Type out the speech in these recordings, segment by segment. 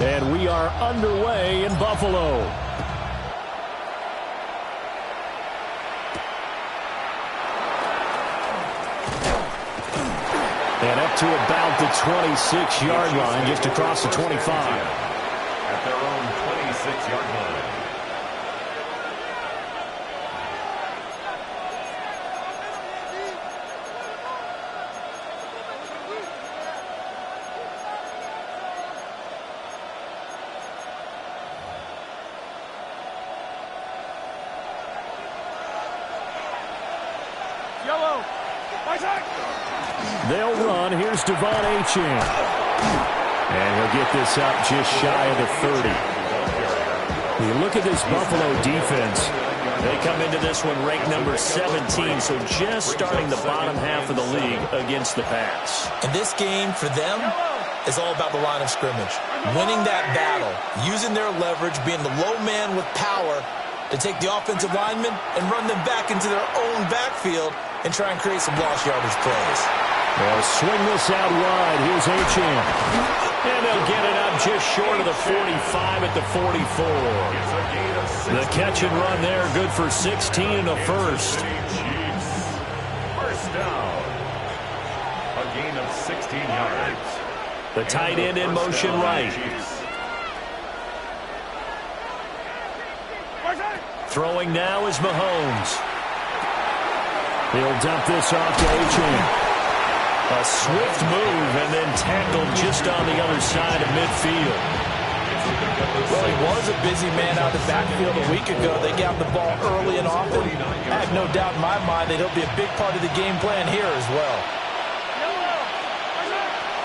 And we are underway in Buffalo. And up to about the 26-yard line, just across the 25. At their own 26-yard line. They'll run. Here's Devon Achane. And he'll get this up just shy of the 30. You look at this Buffalo defense. They come into this one ranked number 17, so just starting the bottom half of the league against the pass. And this game for them is all about the line of scrimmage. Winning that battle, using their leverage, being the low man with power to take the offensive linemen and run them back into their own backfield and try and create some lost yardage plays. They'll swing this out wide. Here's Achane. And they'll get it up just short of the 45 at the 44. The catch and run there, good for 16 and a first. First down. A gain of 16 yards. The tight end in motion right. Throwing now is Mahomes. He'll dump this off to Achane. A swift move and then tackled just on the other side of midfield. Well, he was a busy man out of the backfield a week ago. They got the ball early and often. I have no doubt in my mind that he'll be a big part of the game plan here as well.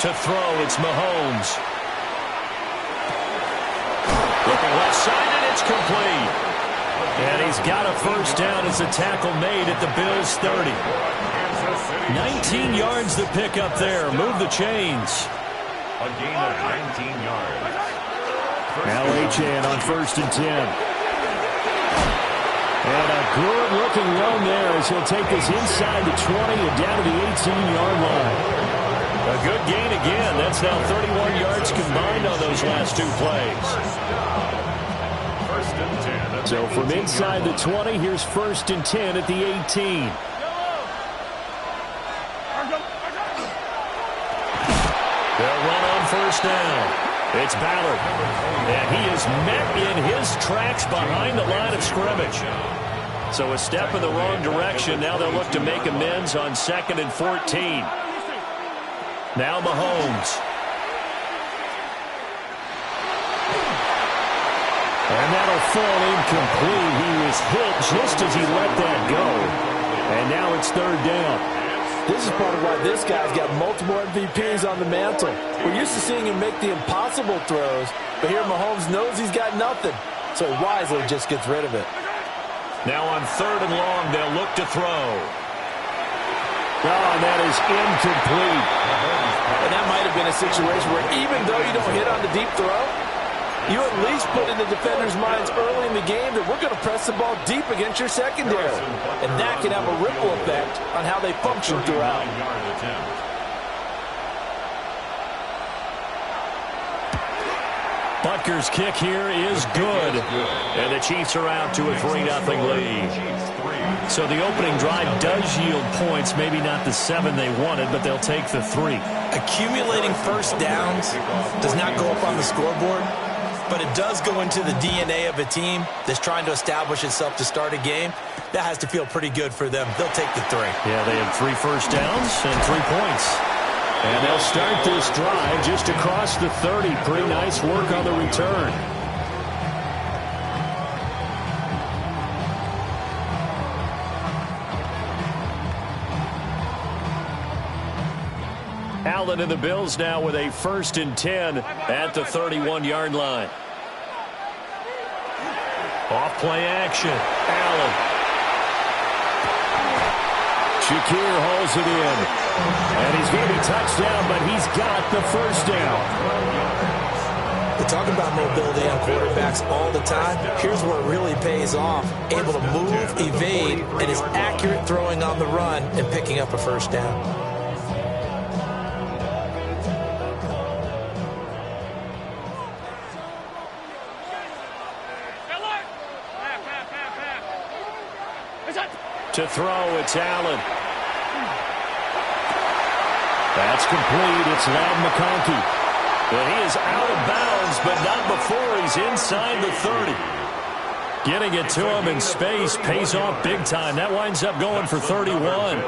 To throw, it's Mahomes. Looking left side, and it's complete. And he's got a first down as a tackle made at the Bills' 30. 19 yards the pick up there. Move the chains. A gain of 19 yards. Now Achane on 1st and 10. And a good-looking run there as he'll take this inside the 20 and down to the 18-yard line. A good gain again. That's now 31 yards combined on those last two plays. First and 10. So from inside the 20, here's 1st and 10 at the 18. They'll run on first down. It's Ballard. And he is met in his tracks behind the line of scrimmage. So a step in the wrong direction. Now they'll look to make amends on 2nd and 14. Now Mahomes. And that'll fall incomplete. He was hit just as he let that go. And now it's 3rd down. This is part of why this guy's got multiple MVPs on the mantle. We're used to seeing him make the impossible throws, but here Mahomes knows he's got nothing, so he wisely just gets rid of it. Now on 3rd and long, they'll look to throw. Oh, and that is incomplete. And that might have been a situation where even though you don't hit on the deep throw, you at least put in the defenders' minds early in the game that we're going to press the ball deep against your secondary. And that can have a ripple effect on how they function throughout. Butker's kick here is good. And the Chiefs are out to a 3-0 lead. So the opening drive does yield points. Maybe not the 7 they wanted, but they'll take the 3. Accumulating first downs does not go up on the scoreboard, but it does go into the DNA of a team that's trying to establish itself to start a game. That has to feel pretty good for them. They'll take the 3. Yeah, they had 3 first downs and 3 points. And they'll start this drive just across the 30. Pretty nice work on the return. Allen and the Bills now with a 1st and 10 at the 31-yard line. Off play action. Allen. Shakir hauls it in. And he's going to be touched down, but he's got the first down. We talk about mobility on quarterbacks all the time. Here's where it really pays off. Able to move, evade, and is accurate throwing on the run and picking up a first down. To throw, it's Allen. That's complete. It's Ladd McConkey. But he is out of bounds, but not before he's inside the 30. Getting it to him in space pays off big time. That winds up going for 31.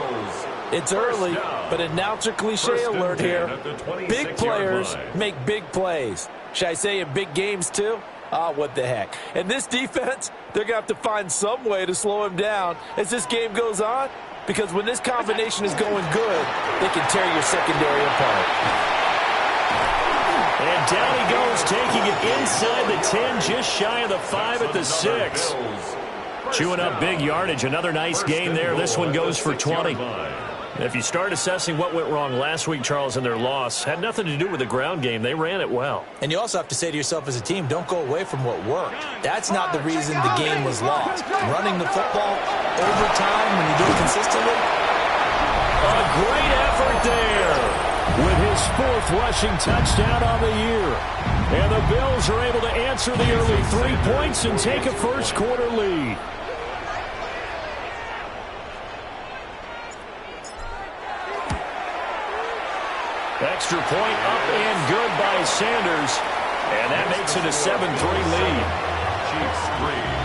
It's early, but announcer cliche alert here. Big players make big plays. Should I say in big games too? What the heck. And this defense, they're going to have to find some way to slow him down as this game goes on, because when this combination is going good, they can tear your secondary apart. And down he goes, taking it inside the 10, just shy of the 5 at the 6. Chewing up big yardage. Another nice gain there. This one goes for 20. If you start assessing what went wrong last week, Charles, in their loss, had nothing to do with the ground game. They ran it well. And you also have to say to yourself as a team, don't go away from what worked. That's not the reason the game was lost. Running the football overtime when you do it consistently. A great effort there with his 4th rushing touchdown on the year. And the Bills are able to answer the early 3 points and take a first-quarter lead. Extra point up and good by Sanders. And that makes it a 7-3 lead. Chiefs 3.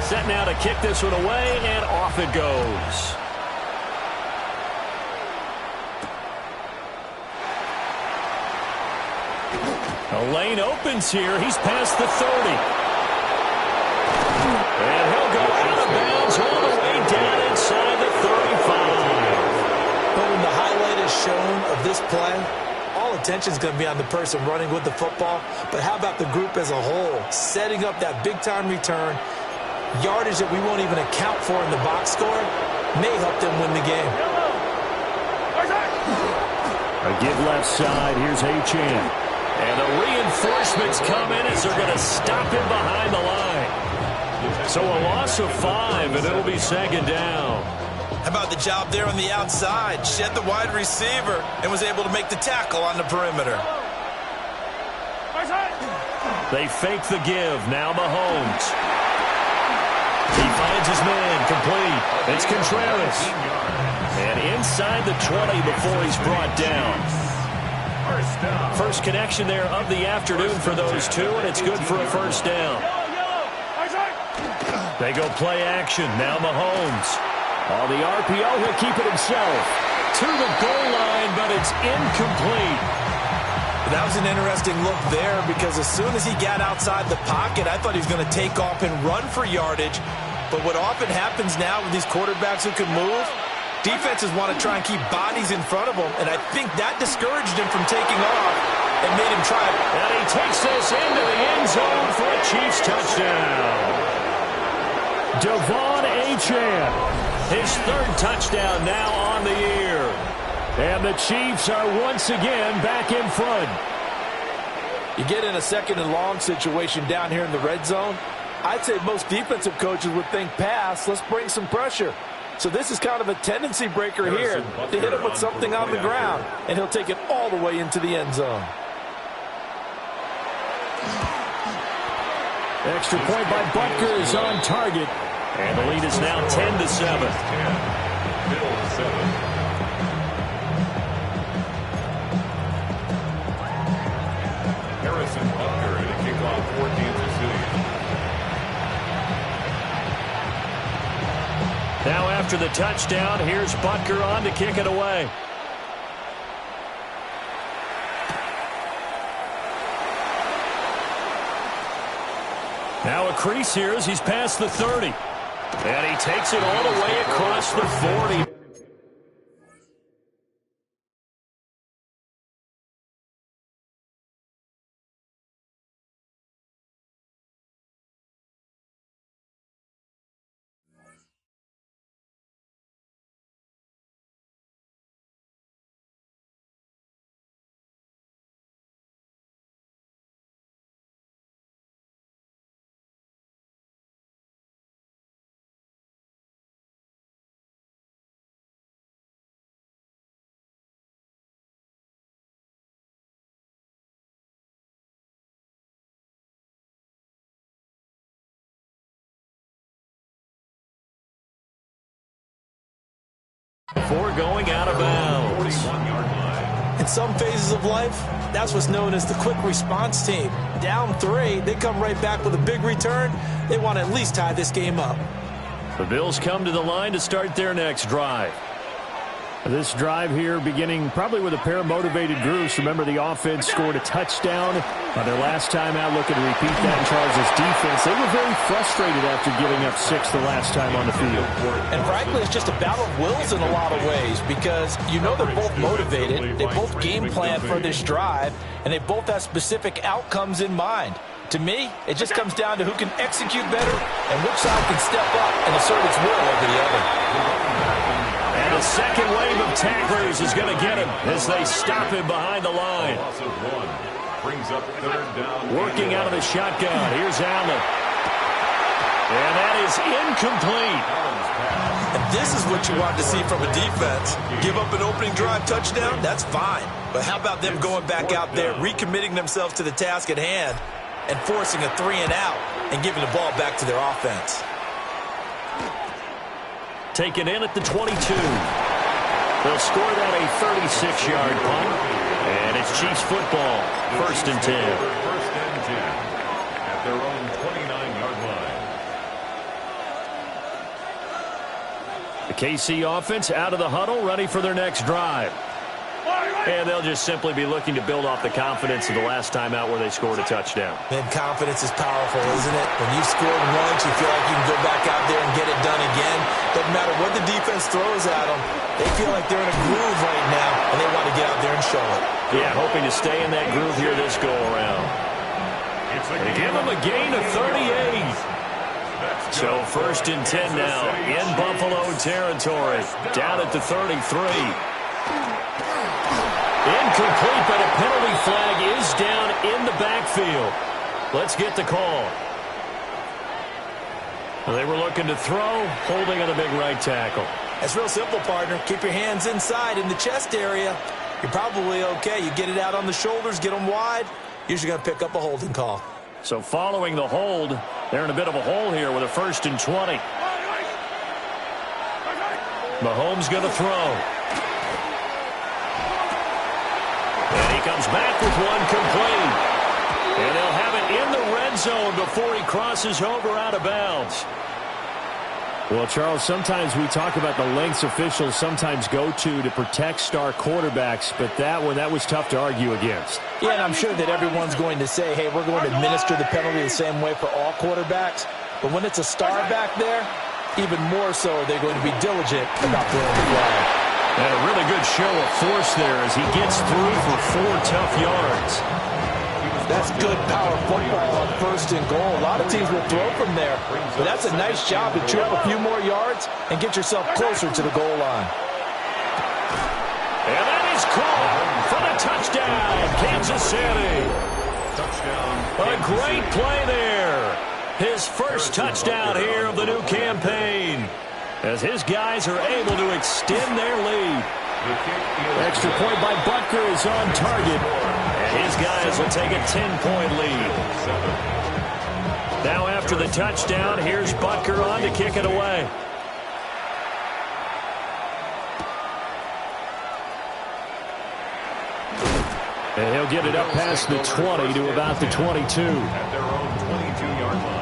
Set now to kick this one away, and off it goes. A lane opens here. He's past the 30. And he'll go out of bounds all the way down inside the 35. But when the highlight is shown of this play, all attention is going to be on the person running with the football. But how about the group as a whole, setting up that big-time return, yardage that we won't even account for in the box score, may help them win the game. A give left side. Here's Achane. And the reinforcements come in as they're going to stop him behind the line. So a loss of 5, and it'll be second down. How about the job there on the outside? Shed the wide receiver and was able to make the tackle on the perimeter. They fake the give. Now Mahomes. He finds his man, complete. It's Contreras. And inside the 20 before he's brought down. First connection there of the afternoon for those two, and it's good for a first down. They go play action. Now Mahomes. On the RPO, he'll keep it himself. To the goal line, but it's incomplete. That was an interesting look there, because as soon as he got outside the pocket, I thought he was going to take off and run for yardage. But what often happens now with these quarterbacks who can move, defenses want to try and keep bodies in front of them, and I think that discouraged him from taking off and made him try it. And he takes this into the end zone for a Chiefs touchdown. Devon Achane. His 3rd touchdown now on the year. And the Chiefs are once again back in front. You get in a 2nd and long situation down here in the red zone, I'd say most defensive coaches would think pass, let's bring some pressure. So this is kind of a tendency breaker here to hit him with something on the ground, and he'll take it all the way into the end zone. Extra point by Butker is on target. And the lead is now 10-7. Bills 7. Harrison Butker to kick off for Kansas City. Now after the touchdown, here's Butker on to kick it away. Now a crease here as he's past the 30. And he takes it all the way across the 40. before going out of bounds. 41-yard line. In some phases of life, that's what's known as the quick response team. Down 3, they come right back with a big return. They want to at least tie this game up. The Bills come to the line to start their next drive. This drive here beginning probably with a pair of motivated groups. Remember, the offense scored a touchdown on their last time out, looking to repeat that in Charles' defense. They were very frustrated after giving up 6 the last time on the field. And frankly, it's just a battle of wills in a lot of ways because you know they're both motivated. They both game plan for this drive, and they both have specific outcomes in mind. To me, it just comes down to who can execute better and which side can step up and assert its will over the other. And a second wave of tacklers is going to get him as they stop him behind the line. Loss of 1 brings up 3rd down. Working out of the shotgun. Here's Allen. And that is incomplete. And this is what you want to see from a defense. Give up an opening drive touchdown, that's fine. But how about them going back out there, recommitting themselves to the task at hand, and forcing a 3-and-out and giving the ball back to their offense. Taken in at the 22. They'll score that a 36-yard punt. And it's Chiefs football. 1st and 10. 1st and 10 at their own 29-yard line. The KC offense out of the huddle, ready for their next drive. And they'll just simply be looking to build off the confidence of the last time out where they scored a touchdown. Man, confidence is powerful, isn't it? When you've scored once, you feel like you can go back out there and get it done again. Doesn't matter what the defense throws at them. They feel like they're in a groove right now, and they want to get out there and show it. Yeah, hoping to stay in that groove here this go-around. They give them a gain of 38. So 1st and 10 now in Buffalo territory. Down at the 33. Incomplete, but a penalty flag is down in the backfield. Let's get the call. They were looking to throw, holding on the big right tackle. It's real simple, partner. Keep your hands inside in the chest area. You're probably okay. You get it out on the shoulders, get them wide. Usually going to pick up a holding call. So following the hold, they're in a bit of a hole here with a 1st and 20. Mahomes going to throw. And he comes back with one complete. And they'll have it in the red zone before he crosses over out of bounds. Well, Charles, sometimes we talk about the lengths officials sometimes go to protect star quarterbacks, but that one, that was tough to argue against. Yeah, and I'm sure that everyone's going to say, hey, we're going to administer the penalty the same way for all quarterbacks. But when it's a star back there, even more so they're going to be diligent about throwing the flag. And a really good show of force there as he gets through for 4 tough yards. That's good power football on 1st and goal. A lot of teams will throw from there, but that's a nice job to trip a few more yards and get yourself closer to the goal line. And that is caught for the touchdown, Kansas City. A great play there. His first touchdown here of the new campaign, as his guys are able to extend their lead. Extra point by Butker is on target. And his guys will take a 10-point lead. Now after the touchdown, here's Butker on to kick it away. And he'll get it up past the 20 to about the 22. At their own 22-yard line.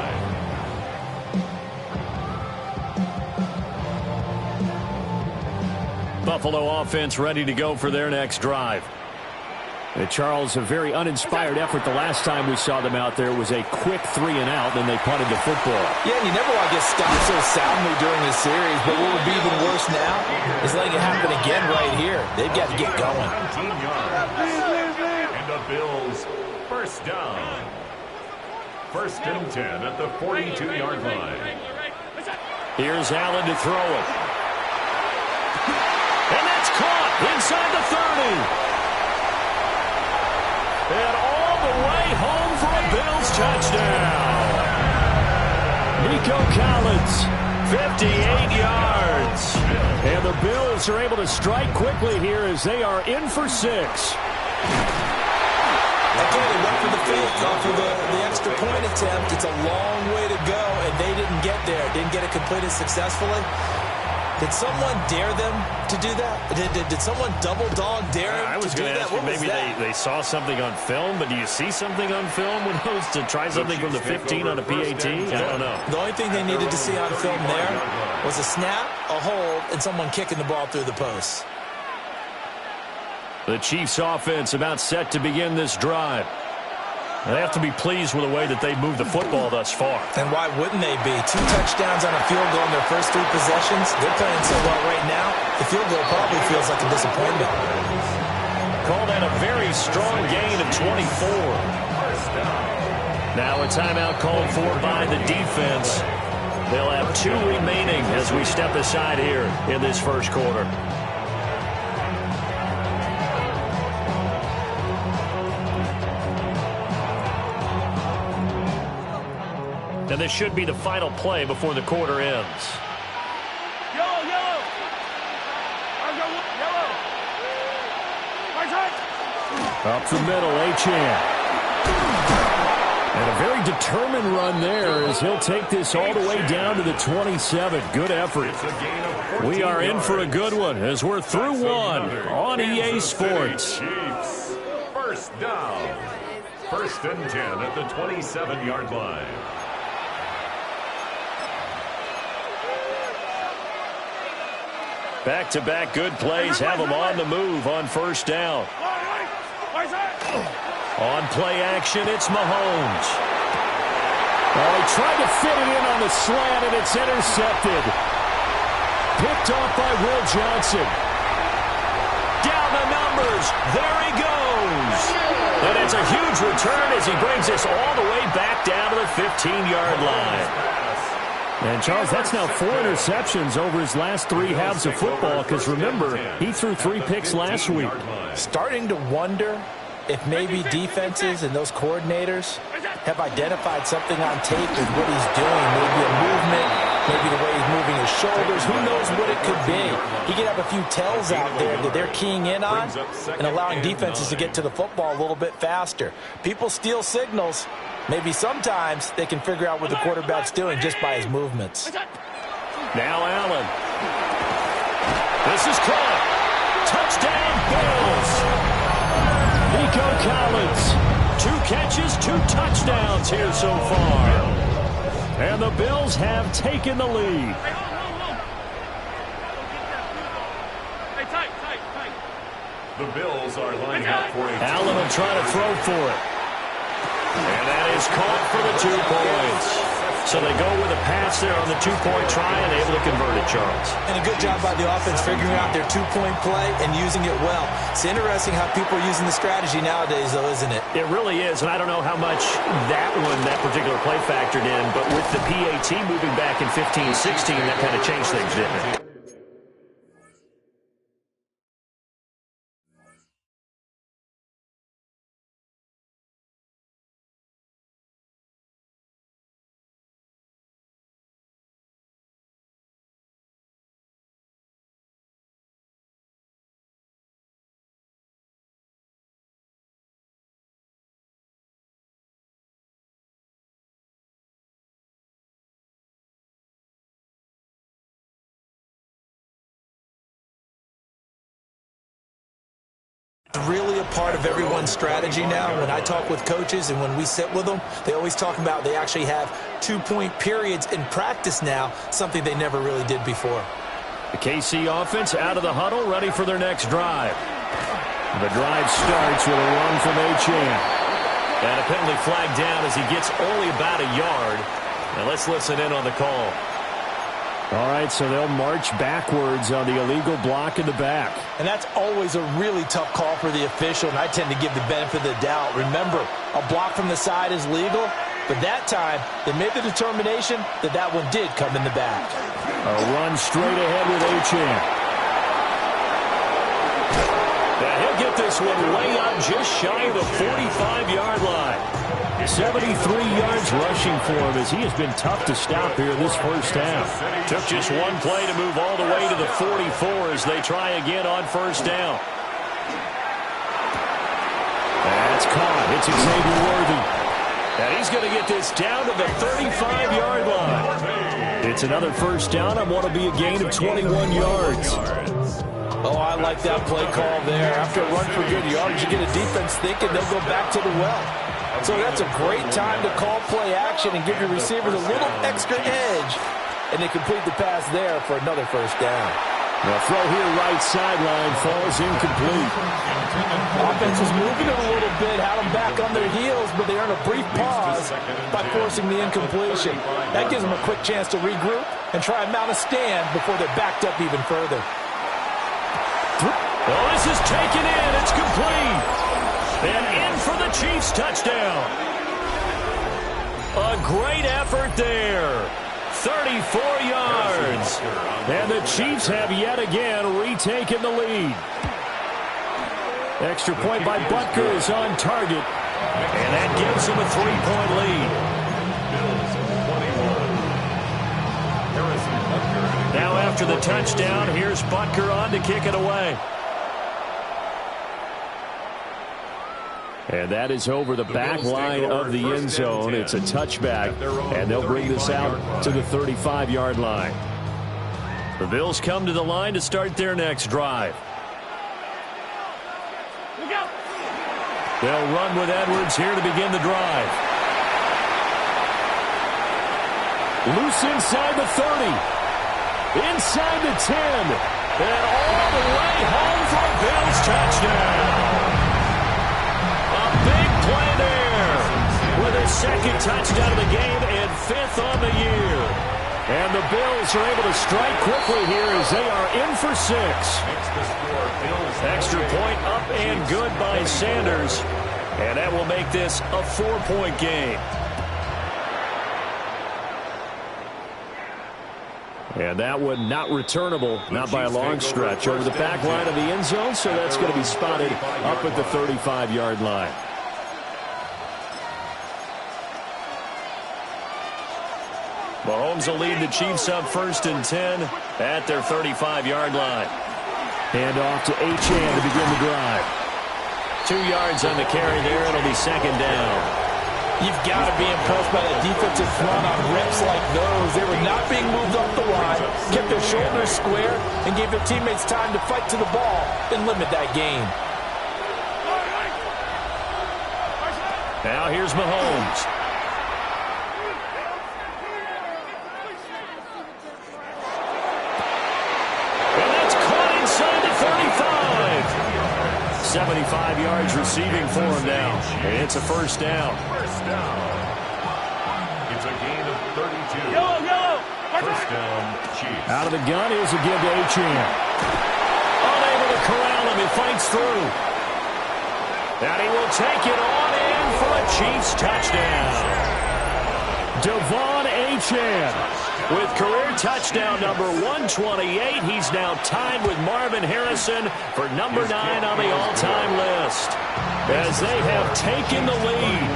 Buffalo offense ready to go for their next drive. Charles, a very uninspired effort the last time we saw them out there. It was a quick 3-and-out, then they punted the football. Yeah, and you never want to get stopped so soundly during this series, but what would be even worse now is letting it happen again right here. They've got to get going. 19 yards. And the Bills, 1st down. 1st and 10 at the 42-yard line. Here's Allen to throw it. And that's caught inside the 30. And all the way home for a Bills touchdown. Nico Collins, 58 yards. And the Bills are able to strike quickly here as they are in for 6. Okay, they went for the fifth off of the extra point attempt. It's a long way to go, and they didn't get there. Didn't get it completed successfully. Did someone dare them to do that? Did someone double dog dare them I was to do going to that? ask you, What was maybe that? they saw something on film, but do you see something on film when those to try something from the 15 on a PAT? I don't know. The only thing they needed to see on film there was a snap, a hold, and someone kicking the ball through the post. The Chiefs offense about set to begin this drive. They have to be pleased with the way that they moved the football thus far. And why wouldn't they be? 2 touchdowns on a field goal in their first 3 possessions. They're playing so well right now, the field goal probably feels like a disappointment. Call that a very strong gain of 24. Now a timeout called for by the defense. They'll have 2 remaining as we step aside here in this first quarter. And this should be the final play before the quarter ends. Yellow, yellow. Yellow. Right side. Up the middle, Achane. And a very determined run there as he'll take this all the way down to the 27. Good effort. We are in for a good one as we're through one on EA Sports. First down. 1st and 10 at the 27-yard line. Back-to-back good plays have them on the move on first down. On play action, it's Mahomes. Oh, he tried to fit it in on the slant, and it's intercepted. Picked off by Will Johnson. Down the numbers. There he goes. And it's a huge return as he brings us all the way back down to the 15-yard line. And, Charles, that's now 4 interceptions over his last 3 halves of football because, remember, he threw 3 picks last week. Starting to wonder if maybe defenses and those coordinators have identified something on tape with what he's doing. Maybe a movement, maybe the way he's moving his shoulders. Who knows what it could be? He could have a few tells out there that they're keying in on and allowing defenses to get to the football a little bit faster. People steal signals. Maybe sometimes they can figure out what the quarterback's doing just by his movements. Now Allen. This is caught. Touchdown, Bills. Nico Collins. 2 catches, 2 touchdowns here so far. And the Bills have taken the lead. The Bills are lining up for a... Allen will try to throw for it. And that is caught for the 2 points. So they go with a pass there on the 2-point try and able to convert it, Charles. And a good job by the offense figuring out their 2-point play and using it well. It's interesting how people are using the strategy nowadays, though, isn't it? It really is, and I don't know how much that particular play factored in, but with the PAT moving back in 15-16, that kind of changed things, didn't it? Really a part of everyone's strategy now. When I talk with coaches and when we sit with them, they always talk about they actually have 2-point periods in practice now, something they never really did before. The KC offense out of the huddle, ready for their next drive. The drive starts with a run from Achane. And a penalty flag down as he gets only about a yard. Now let's listen in on the call. All right, so they'll march backwards on the illegal block in the back. And that's always a really tough call for the official, and I tend to give the benefit of the doubt. Remember, a block from the side is legal, but that time they made the determination that that one did come in the back. A run straight ahead with Achane. Now he'll get this one way up just shy of the 45-yard line. 73 yards rushing for him as he has been tough to stop here this first half. Took just one play to move all the way to the 44 as they try again on first down. That's caught. It's Xavier Worthy. And he's going to get this down to the 35-yard line. It's another first down on what will be a gain of 21 yards. Oh, I like that play call there. After a run for good yards, you get a defense thinking they'll go back to the well. So that's a great time to call play action and give your receivers a little extra edge. And they complete the pass there for another first down. The throw here right sideline falls incomplete. Offense was moving it a little bit, had them back on their heels, but they earn a brief pause by forcing the incompletion. That gives them a quick chance to regroup and try and mount a stand before they're backed up even further. Well, this is taken in. It's complete. And in for the Chiefs touchdown. A great effort there. 34 yards. And the Chiefs have yet again retaken the lead. Extra point by Butker is on target. And that gives them a 3-point lead. Now after the touchdown, here's Butker on to kick it away. And that is over the back line of the end zone. It's a touchback, and they'll bring this out to the 35-yard line. The Bills come to the line to start their next drive. They'll run with Edwards here to begin the drive. Loose inside the 30. Inside the 10. And all the way home for a Bills touchdown. Big play there with his second touchdown of the game and 5th on the year. And the Bills are able to strike quickly here as they are in for 6. Extra point up and good by Sanders. And that will make this a 4-point game. And that one not returnable, not by a long stretch, over the back line of the end zone, so that's going to be spotted up at the 35-yard line. Mahomes will lead the Chiefs up 1st and 10 at their 35-yard line. And off to Achane to begin the drive. 2 yards on the carry there. It'll be 2nd down. You've got to be impressed by the defensive front on reps like those. They were not being moved up the line, kept their shoulders square, and gave their teammates time to fight to the ball and limit that gain. Now here's Mahomes. And that's caught inside the 35. 75 yards receiving for him now. And it's a first down. It's a gain of 32. Yellow. First down, Chiefs. Out of the gun, here's a give to Achane. Unable to corral him. He fights through. And he will take it on in for a Chiefs touchdown. Devon Achane. With career touchdown number 128, he's now tied with Marvin Harrison for number 9 on the all-time list. As they have taken the lead.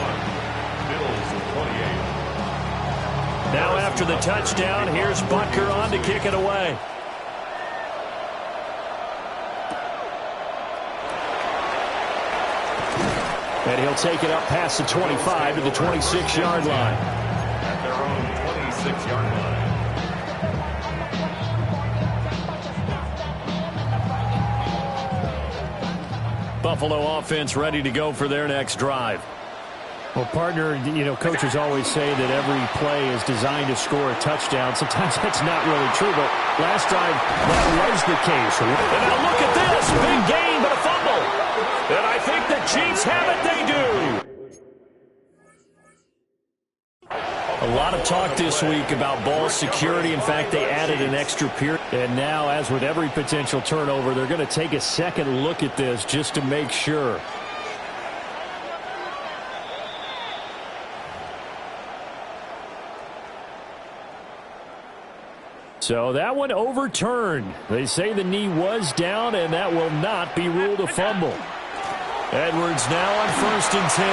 Now after the touchdown, here's Butker on to kick it away. And he'll take it up past the 25 to the 26-yard line. At their own 26-yard line. Buffalo offense ready to go for their next drive. Well, partner, coaches always say that every play is designed to score a touchdown. Sometimes that's not really true, but last time that was the case. And now look at this. Big gain, but a fumble. And I think the Chiefs have it. They do. A lot of talk this week about ball security. In fact, they added an extra period. And now, as with every potential turnover, they're going to take a second look at this just to make sure. So that one overturned. They say the knee was down, and that will not be ruled a fumble. Edwards now on 1st and 10.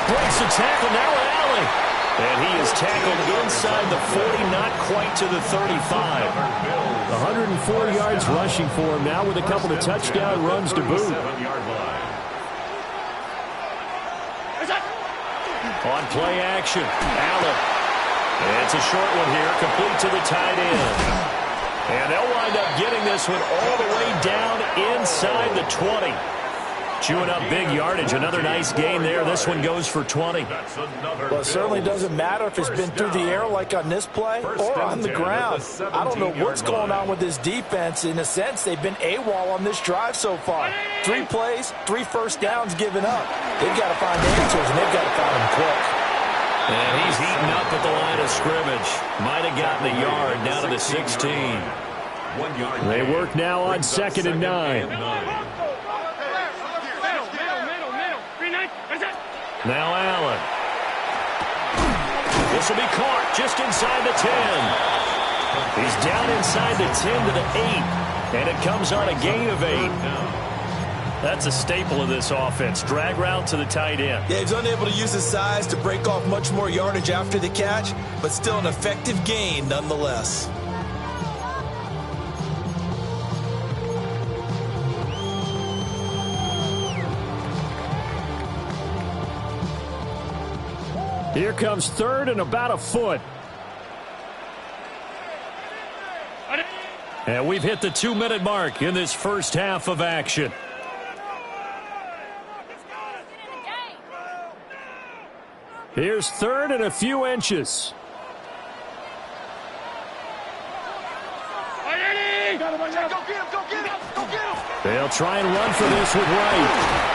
Breaks the tackle, now Allen. And he is tackled inside the 40, not quite to the 35. 104 yards rushing for him now with a couple of touchdown runs to boot. On play action, Allen. It's a short one here, complete to the tight end. And they'll wind up getting this one all the way down inside the 20. Chewing up big yardage. Another nice gain there. This one goes for 20. Well, it certainly doesn't matter if it's been through the air like on this play or on the ground. I don't know what's going on with this defense. In a sense, they've been AWOL on this drive so far. 3 plays, 3 first downs given up. They've got to find answers, and they've got to find them quick. And he's heating up at the line of scrimmage. Might have gotten a yard down to the 16. 1 yard. They work now on 2nd and 9. Now Allen. This will be caught just inside the 10. He's down inside the 10 to the 8. And it comes on a gain of 8. That's a staple of this offense. Drag route to the tight end. Yeah, he's unable to use his size to break off much more yardage after the catch, but still an effective gain nonetheless. Here comes 3rd and about a foot. And we've hit the 2-minute mark in this first half of action. Here's 3rd and a few inches. They'll try and run for this with Wright.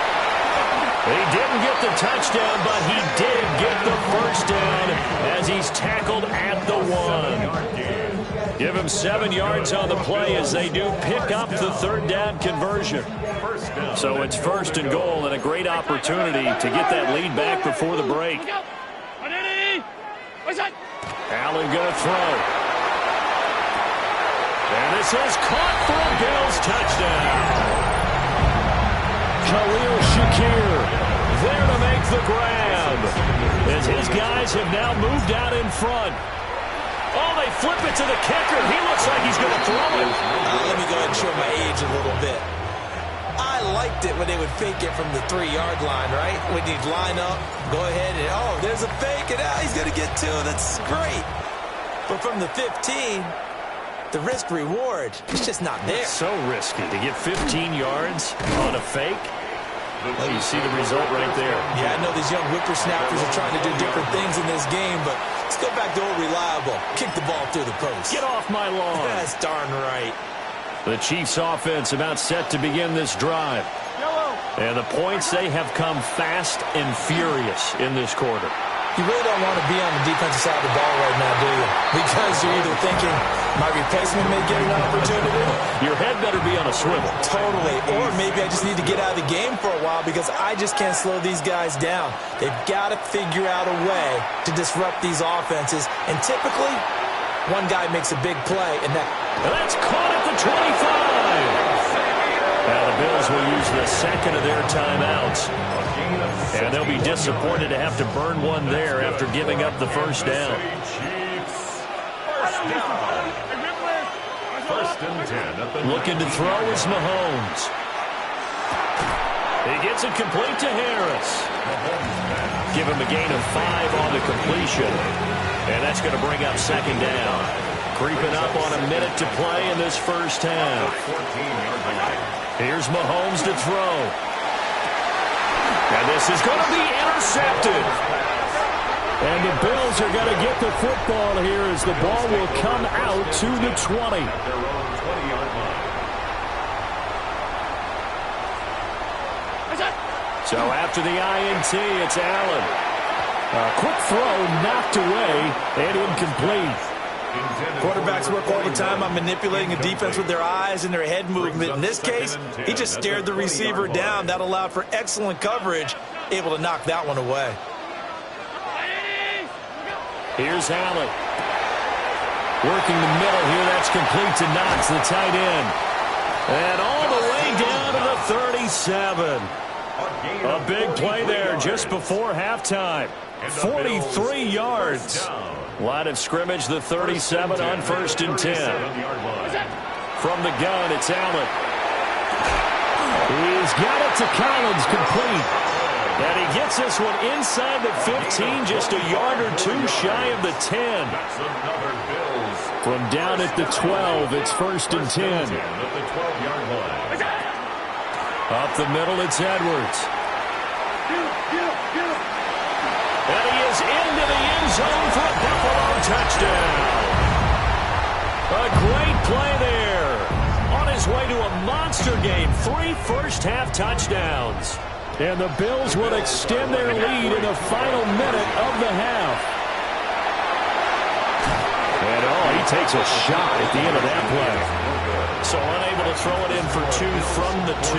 He didn't get the touchdown, but he did get the first down as he's tackled at the 1. Give him 7 yards on the play as they do pick up the 3rd down conversion. So it's 1st and goal and a great opportunity to get that lead back before the break. Allen going to throw. And this is caught for a Bills touchdown. Khalil Shakir there to make the grab as his guys have now moved out in front. Oh, they flip it to the kicker. He looks like he's going to throw it. Let me go ahead and show my age a little bit. I liked it when they would fake it from the 3-yard line, right? When you'd line up, go ahead and, oh, there's a fake, and he's going to get 2. That's great. But from the 15, the risk-reward is just not there. It's so risky to get 15 yards on a fake. Well, you see the result right there. Yeah, I know these young whippersnappers are trying to do different things in this game, but let's go back to old reliable. Kick the ball through the post. Get off my lawn. That's darn right. The Chiefs offense about set to begin this drive. And the points, they have come fast and furious in this quarter. You really don't want to be on the defensive side of the ball right now, do you? Because you're either thinking, my replacement may get an opportunity. Your head better be on a swivel. Totally. Or maybe I just need to get out of the game for a while because I just can't slow these guys down. They've got to figure out a way to disrupt these offenses. And typically, one guy makes a big play, and that's caught at the 25. Now the Bills will use the 2nd of their timeouts. And they'll be disappointed to have to burn one there after giving up the first down. First and 10. Looking to throw is Mahomes. He gets it complete to Harris. Give him a gain of 5 on the completion. And that's going to bring up 2nd down. Creeping up on a minute to play in this first half. Here's Mahomes to throw. And this is going to be intercepted. And the Bills are going to get the football here as the ball will come out to the 20. So after the INT, it's Allen. A quick throw knocked away and incomplete. Quarterbacks work all the time on manipulating a defense with their eyes and their head movement. In this case, he just stared the receiver down. That allowed for excellent coverage, able to knock that one away. Here's Allen. Working the middle here. That's complete to Knox, the tight end. And all the way down to the 37. A big play there just before halftime. 43 yards. Line of scrimmage, the 37 on 1st and 10. From the gun, it's Allen. He's got it to Collins, complete. And he gets this one inside the 15, just a yard or 2 too shy of the 10. That's another Bills. From down at the 12, it's 1st and 10. At the 12-yard line. Up the middle, it's Edwards. And he is into the end zone for a Buffalo touchdown. A great play there. On his way to a monster game, 3 first-half touchdowns. And the Bills will extend their lead in the final minute of the half. And he takes a shot at the end of that play. So unable to throw it in for 2 from the 2.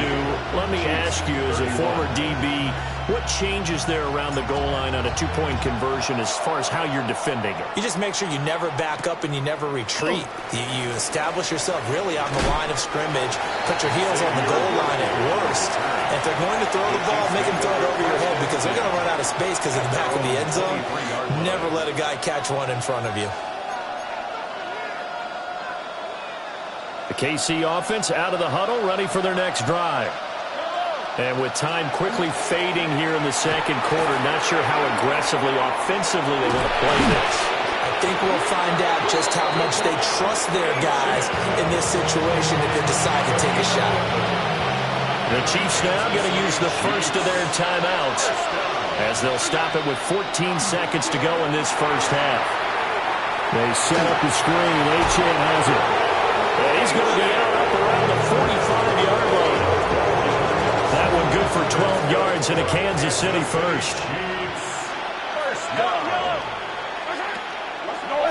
Let me ask you, as a former DB, what changes there around the goal line on a 2-point conversion as far as how you're defending it? You just make sure you never back up and you never retreat. You establish yourself really on the line of scrimmage, put your heels on the goal line at worst. And if they're going to throw the ball, make them throw it over your head because they're going to run out of space because in the back of the end zone, never let a guy catch one in front of you. The KC offense out of the huddle, ready for their next drive. And with time quickly fading here in the second quarter, not sure how aggressively, offensively they want to play this. I think we'll find out just how much they trust their guys in this situation if they decide to take a shot. The Chiefs now going to use the first of their timeouts as they'll stop it with 14 seconds to go in this first half. They set up the screen. Achane has it. And he's going to be out up around the 45-yard line. That one good for 12 yards and a Kansas City first.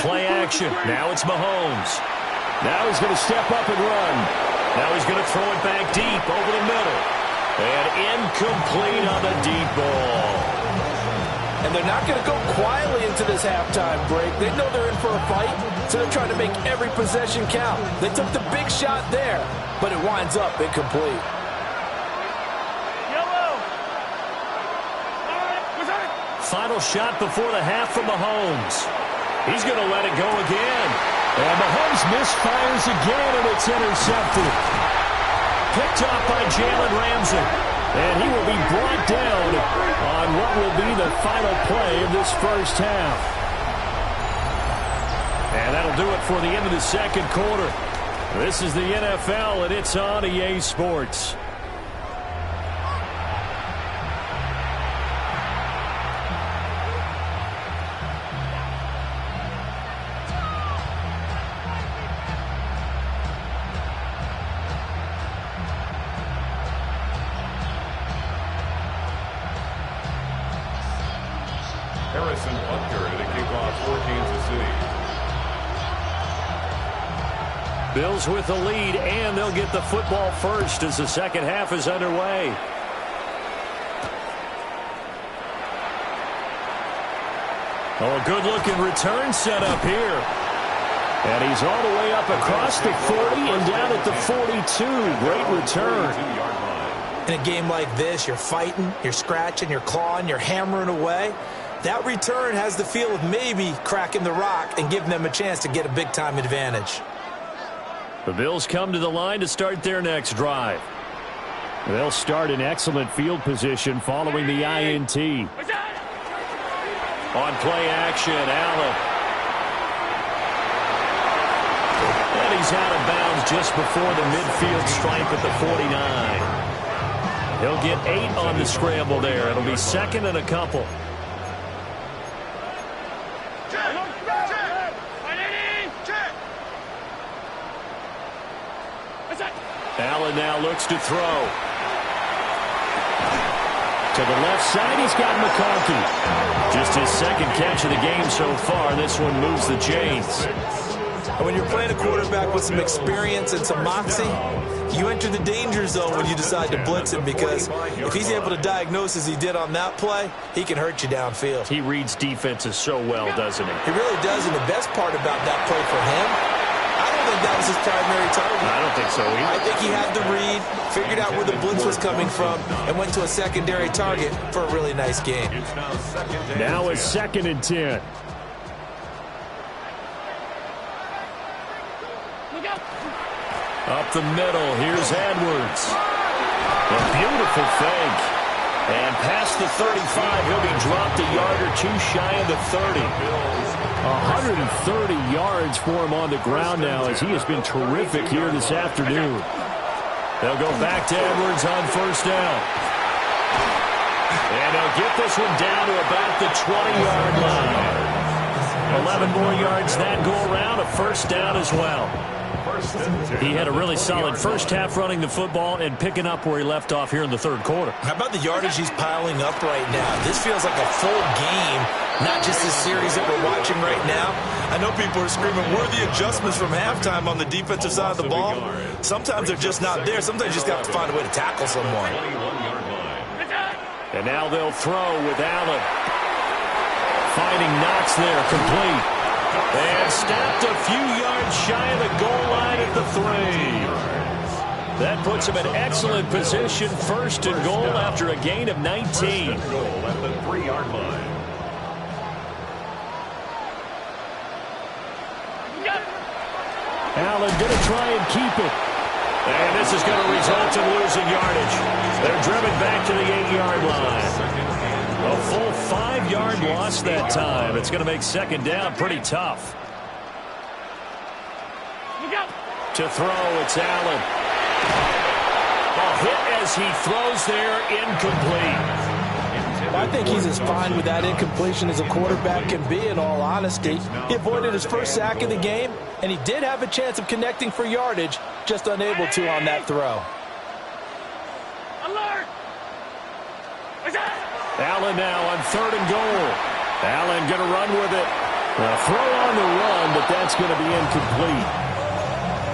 Play action. Now it's Mahomes. Now he's going to step up and run. Now he's going to throw it back deep over the middle. And incomplete on the deep ball. And they're not going to go quietly into this halftime break. They know they're in for a fight, so they're trying to make every possession count. They took the big shot there, but it winds up incomplete. Final shot before the half from Mahomes. He's going to let it go again. And Mahomes misfires again, and it's intercepted. Picked off by Jalen Ramsey. And he will be brought down on what will be the final play of this first half. And that'll do it for the end of the second quarter. This is the NFL, and it's on EA Sports. Harrison Butker to kick off for Kansas City. Bills with the lead, and they'll get the football first as the second half is underway. Oh, a good-looking return set up here. And he's all the way up across the 40 and down at the 42. Great return. In a game like this, you're fighting, you're scratching, you're clawing, you're hammering away. That return has the feel of maybe cracking the rock and giving them a chance to get a big-time advantage. The Bills come to the line to start their next drive. They'll start in excellent field position following the INT. On play action, Allen. And he's out of bounds just before the midfield stripe at the 49. He'll get 8 on the scramble there. It'll be second and a couple. Allen now looks to throw. To the left side, he's got McConkey. Just his second catch of the game so far. This one moves the chains. And when you're playing a quarterback with some experience and some moxie, you enter the danger zone when you decide to blitz him, because if he's able to diagnose as he did on that play, he can hurt you downfield. He reads defenses so well, doesn't he? He really does, and the best part about that play for him, I don't think that was his primary target. I don't think so either. I think he had the read, figured out where the blitz was coming from, and went to a secondary target for a really nice game. Now it's 2nd and 10. Up the middle, here's Edwards. A beautiful fake. And past the 35, he'll be dropped a yard or two shy of the 30. 130 yards for him on the ground now as he has been terrific here this afternoon. They'll go back to Edwards on first down. And they'll get this one down to about the 20-yard line. 11 more yards that go around, a first down as well. He had a really solid first half running the football and picking up where he left off here in the third quarter. How about the yardage he's piling up right now? This feels like a full game, not just a series that we're watching right now. I know people are screaming, where are the adjustments from halftime on the defensive side of the ball? Sometimes they're just not there. Sometimes you just have to find a way to tackle someone. And now they'll throw with Allen. Finding Knox there, complete. And stopped a few yards shy of the goal line at the 3. That puts him in excellent position, first and goal after a gain of 19. First and goal at the 3-yard line. Allen going to try and keep it. And this is going to result in losing yardage. They're driven back to the 8-yard line. A full 5-yard loss that time. It's going to make second down pretty tough. To throw, it's Allen. A hit as he throws there, incomplete. I think he's as fine with that incompletion as a quarterback can be, in all honesty. He avoided his first sack of the game, and he did have a chance of connecting for yardage, just unable to on that throw. Alert! Allen now on third and goal. Allen going to run with it. A throw on the run, but that's going to be incomplete.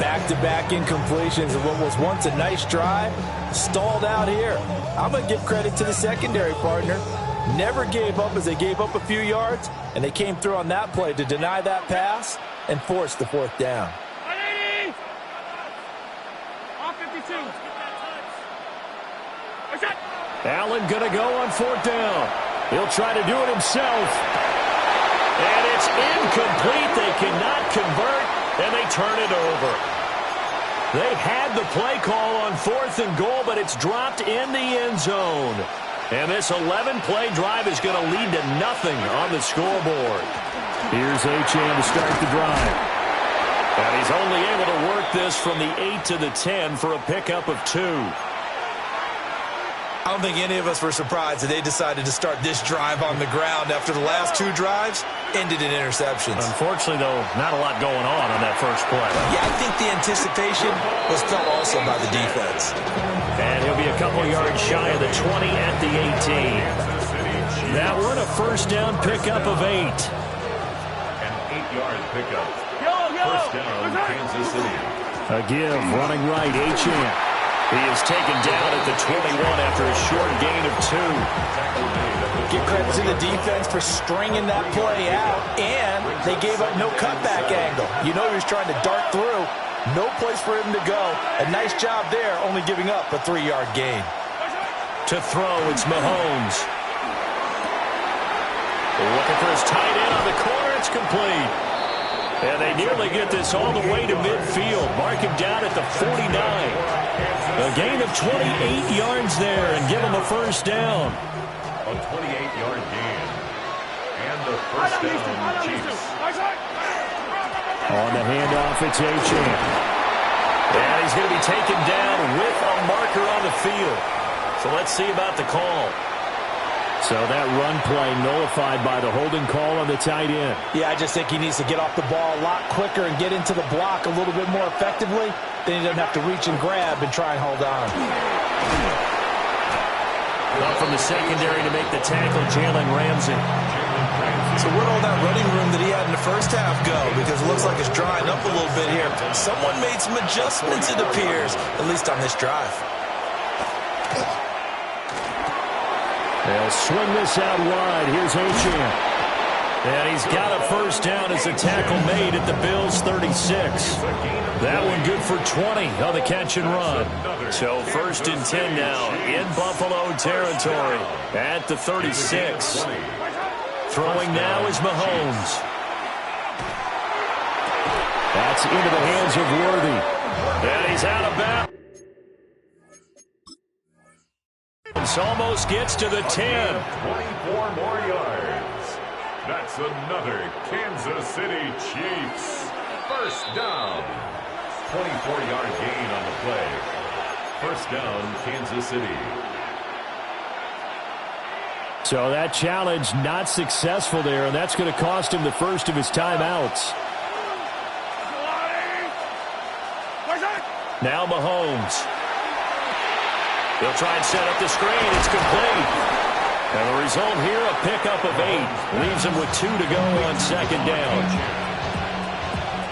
Back-to-back incompletions of what was once a nice drive, stalled out here. I'm going to give credit to the secondary partner. Never gave up as they gave up a few yards, and they came through on that play to deny that pass and force the fourth down. 180! Off 52. Allen going to go on fourth down. He'll try to do it himself. And it's incomplete. They cannot convert, and they turn it over. They had the play call on fourth and goal, but it's dropped in the end zone. And this 11-play drive is going to lead to nothing on the scoreboard. Here's Achane to start the drive. And he's only able to work this from the 8 to the 10 for a pickup of 2. I don't think any of us were surprised that they decided to start this drive on the ground after the last 2 drives ended in interceptions. Unfortunately, though, not a lot going on that first play. Yeah, I think the anticipation was felt also by the defense. And he'll be a couple yards shy of the 20 at the 18. That one a first down pickup of 8. An 8-yard pickup. First down, Kansas City. A give, running right, Achane. He is taken down at the 21 after a short gain of 2. Give credit to the defense for stringing that play out, and they gave up no cutback angle. You know he was trying to dart through. No place for him to go. A nice job there, only giving up a 3-yard gain. To throw, it's Mahomes. Looking for his tight end on the corner. It's complete. And they nearly get this all the way to midfield. Mark him down at the 49. A gain of 28 yards there and give him a first down. A 28-yard gain. And the first down, Chiefs. On the handoff, it's Achane. And he's going to be taken down with a marker on the field. So let's see about the call. So that run play nullified by the holding call on the tight end. Yeah, I just think he needs to get off the ball a lot quicker and get into the block a little bit more effectively. Then he doesn't have to reach and grab and try and hold on. Up from the secondary to make the tackle, Jalen Ramsey. So where'd all that running room that he had in the first half go? Because it looks like it's drying up a little bit here. Someone made some adjustments, it appears, at least on this drive. They'll swing this out wide. Here's Achane. And he's got a first down as the tackle made at the Bills' 36. That one good for 20 on the catch and run. So first and 10 now in Buffalo territory at the 36. Throwing now is Mahomes. That's into the hands of Worthy. And he's out of bounds. Almost gets to the 10. 24 more yards. That's another Kansas City Chiefs first down. 24-yard gain on the play. First down, Kansas City. So that challenge not successful there, and that's going to cost him the first of his timeouts. Now Mahomes. He'll try and set up the screen. It's complete. And the result here, a pickup of 8. Leaves him with 2 to go on second down.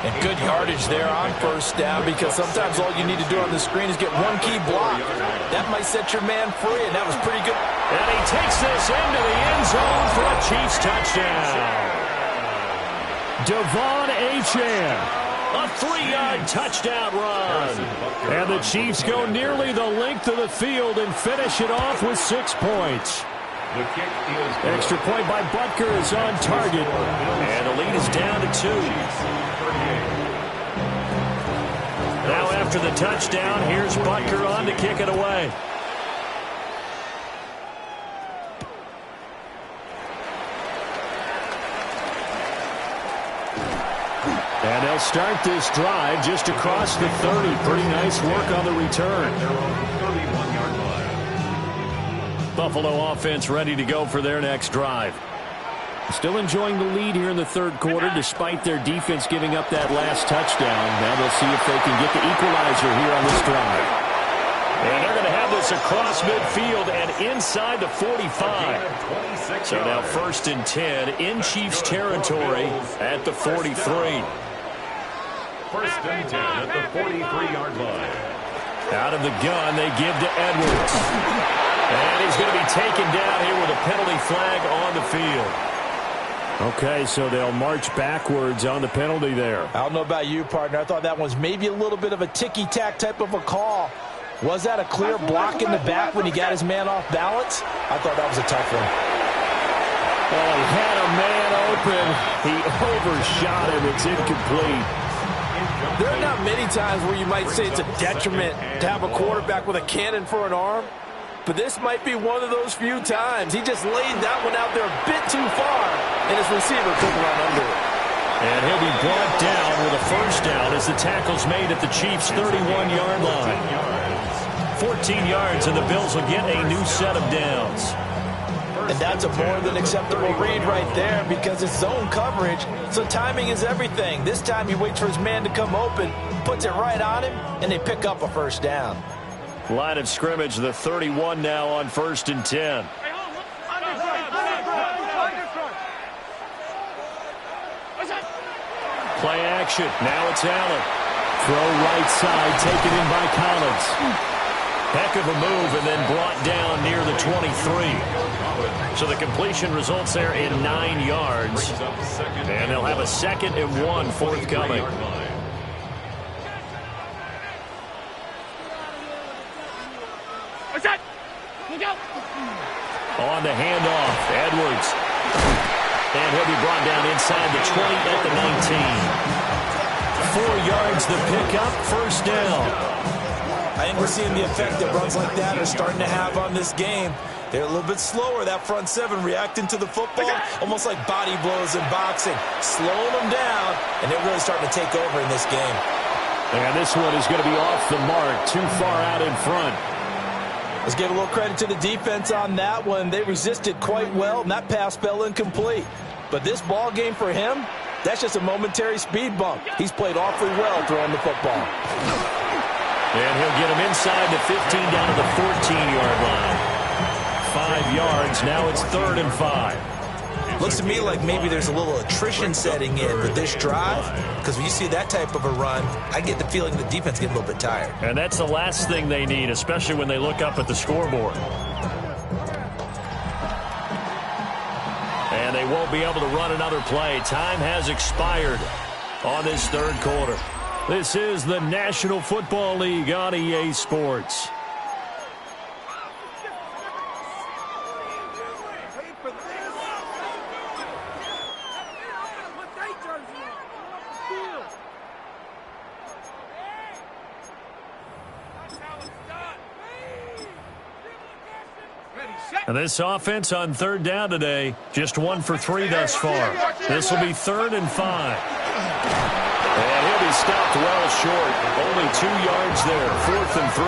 And good yardage there on first down, because sometimes all you need to do on the screen is get one key block. That might set your man free, and that was pretty good. And he takes this into the end zone for a Chiefs touchdown. Devon Achane. A 3-yard touchdown run. And the Chiefs go nearly the length of the field and finish it off with 6 points. The kick is good. Extra point by Butker is on target. And the lead is down to 2. Now after the touchdown, here's Butker on to kick it away. And they'll start this drive just across the 30. Pretty nice work on the return. Buffalo offense ready to go for their next drive. Still enjoying the lead here in the third quarter, despite their defense giving up that last touchdown. Now they'll see if they can get the equalizer here on this drive. And they're going to have this across midfield and inside the 45. So now 1st and 10 in Chiefs territory at the 43. 1st and 10 at the 43-yard line. Out of the gun, they give to Edwards. And he's going to be taken down here with a penalty flag on the field. Okay, so they'll march backwards on the penalty there. I don't know about you, partner. I thought that was maybe a little bit of a ticky-tack type of a call. Was that a clear block in the back when he got his man off balance? I thought that was a tough one. Oh, he had a man open. He overshot him. It's incomplete. There are not many times where you might say it's a detriment to have a quarterback with a cannon for an arm. But this might be one of those few times. He just laid that one out there a bit too far, and his receiver couldn't run under it. And he'll be brought down with a first down as the tackle's made at the Chiefs' 31-yard line. 14 yards, and the Bills will get a new set of downs. And that's a more than acceptable read right there, because it's zone coverage, so timing is everything. This time he waits for his man to come open, puts it right on him, and they pick up a first down. Line of scrimmage, the 31 now on 1st and 10. Play action. Now it's Allen. Throw right side, taken in by Collins. Heck of a move, and then brought down near the 23. So the completion results there in 9 yards. And they'll have a 2nd and 1 forthcoming. On the handoff, Edwards. And he'll be brought down inside the 20 at the 19. 4 yards the pickup, first down. I think we're seeing the effect that runs like that are starting to have on this game. They're a little bit slower, that front seven, reacting to the football, almost like body blows in boxing, slowing them down, and they're really starting to take over in this game. And this one is going to be off the mark, too far out in front. Let's give a little credit to the defense on that one. They resisted quite well, and that pass fell incomplete. But this ball game for him, that's just a momentary speed bump. He's played awfully well throwing the football. And he'll get him inside the 15 down to the 14-yard line. 5 yards, now it's 3rd and 5. Looks to me like maybe there's a little attrition setting in with this drive, because when you see that type of a run, I get the feeling the defense gets a little bit tired. And that's the last thing they need, especially when they look up at the scoreboard. And they won't be able to run another play. Time has expired on this third quarter. This is the National Football League on EA Sports. This offense on third down today, just 1 for 3 thus far. This will be 3rd and 5. And he'll be stopped well short. Only 2 yards there. 4th and 3.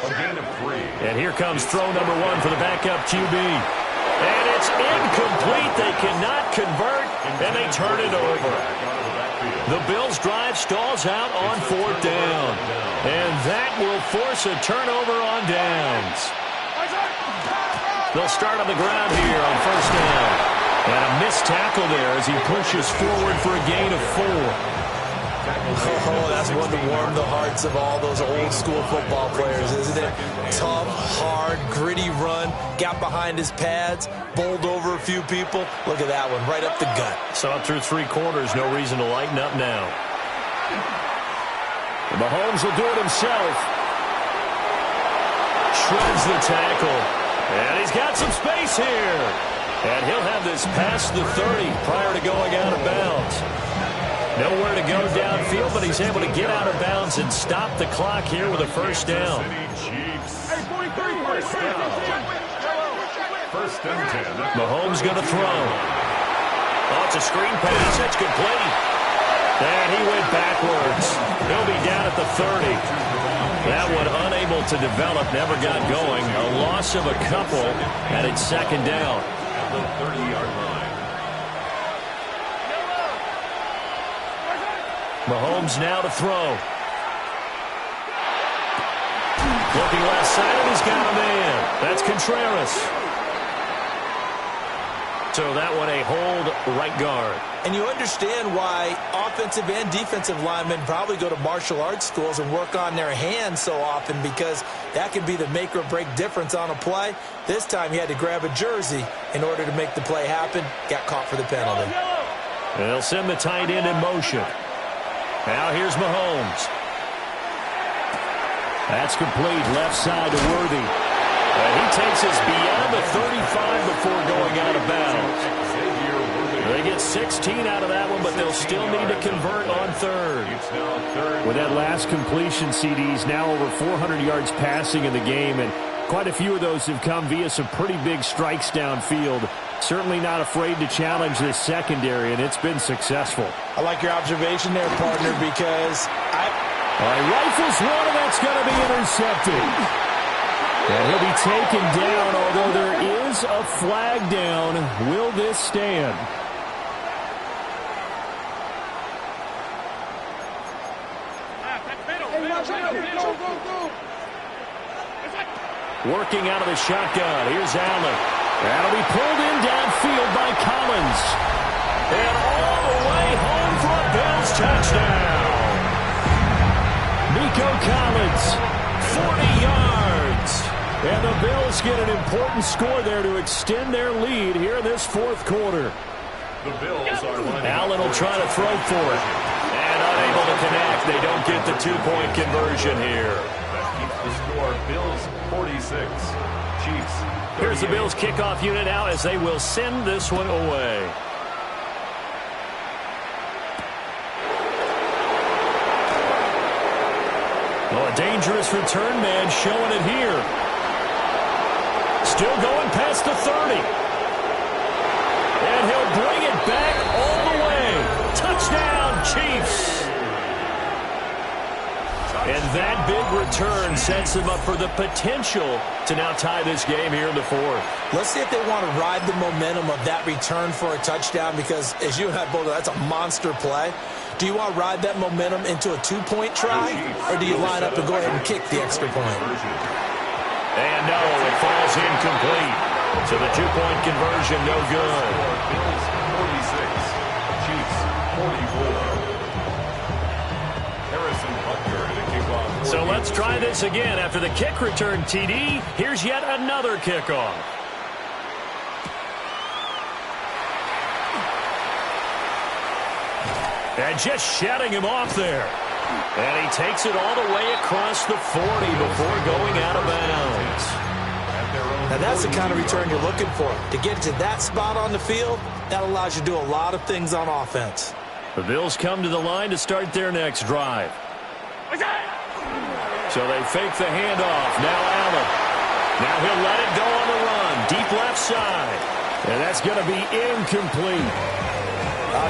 A gain of 3. And here comes throw number 1 for the backup QB. And it's incomplete. They cannot convert, and they turn it over. The Bills' drive stalls out on 4th down. And that will force a turnover on downs. They'll start on the ground here on 1st down. And a missed tackle there as he pushes forward for a gain of 4. Oh, that's one to warm the hearts of all those old-school football players, isn't it? Tough, hard, gritty run, got behind his pads, bowled over a few people. Look at that one, right up the gut. Saw it through 3 quarters, no reason to lighten up now. Mahomes will do it himself. Shreds the tackle. And he's got some space here. And he'll have this past the 30 prior to going out of bounds. Nowhere to go downfield, but he's able to get out of bounds and stop the clock here with a 1st down. First and 10. Mahomes going to throw. Oh, it's a screen pass. That's complete. And he went backwards. He'll be down at the 30. That one unable to develop, never got going. A loss of a couple, and it's 2nd down. At the 30-yard line. Mahomes now to throw. Looking left side, and he's got a man. That's Contreras. So that one a hold right guard. And you understand why offensive and defensive linemen probably go to martial arts schools and work on their hands so often, because that can be the make or break difference on a play. This time he had to grab a jersey in order to make the play happen. Got caught for the penalty. And they'll send the tight end in motion. Now here's Mahomes. That's complete, left side to Worthy. And he takes us beyond the 35 before going out of bounds. They get 16 out of that one, but they'll still need to convert on 3rd. With that last completion, CDs now over 400 yards passing in the game, and quite a few of those have come via some pretty big strikes downfield. Certainly not afraid to challenge this secondary, and it's been successful. I like your observation there, partner, because All right, rifles one, and that's going to be intercepted. And he'll be taken down, although there is a flag down. Will this stand? Working out of the shotgun. Here's Allen. That'll be pulled in downfield by Collins. And all the way home for a Bills touchdown. Nico Collins, 40 yards. And the Bills get an important score there to extend their lead here in this 4th quarter. The Bills are lining up. Allen will try to throw for it. And unable to connect. They don't get the 2-point conversion here. That keeps the score. Bills 46. Chiefs 38. Here's the Bills kickoff unit now as they will send this one away. Well, a dangerous return man showing it here. Still going past the 30. And he'll bring it back all the way. Touchdown, Chiefs. And that big return sets them up for the potential to now tie this game here in the 4th. let's see if they want to ride the momentum of that return for a touchdown, because as you and I both know, that's a monster play. Do you want to ride that momentum into a 2-point try, or do you line up and go ahead and kick the extra point? And no, it falls incomplete. So the 2-point conversion, no good. Bills 46, Chiefs 44. Harrison Butker to kick off. So let's try this again. After the kick return, TD, here's yet another kickoff. And just shutting him off there. And he takes it all the way across the 40 before going out of bounds. Now that's the kind of return you're looking for. To get to that spot on the field, that allows you to do a lot of things on offense. The Bills come to the line to start their next drive. So they fake the handoff. Now Allen. Now he'll let it go on the run. Deep left side. And that's going to be incomplete.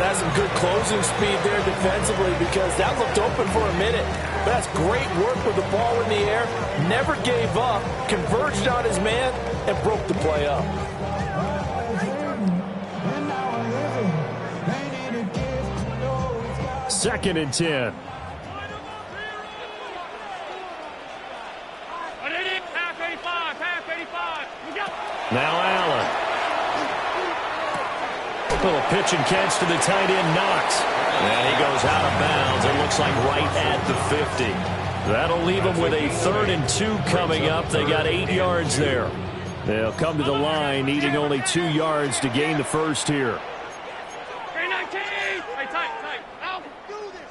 That's some good closing speed there defensively because that looked open for a minute. But that's great work with the ball in the air. Never gave up. Converged on his man and broke the play up. Second and 10. Now Allen. Little pitch and catch to the tight end, Knox. And he goes out of bounds. It looks like right at the 50. That'll leave them with a 3rd and 2 coming up. They got 8 yards there. They'll come to the line needing only 2 yards to gain the first here. Hey, tight. Out. Do this,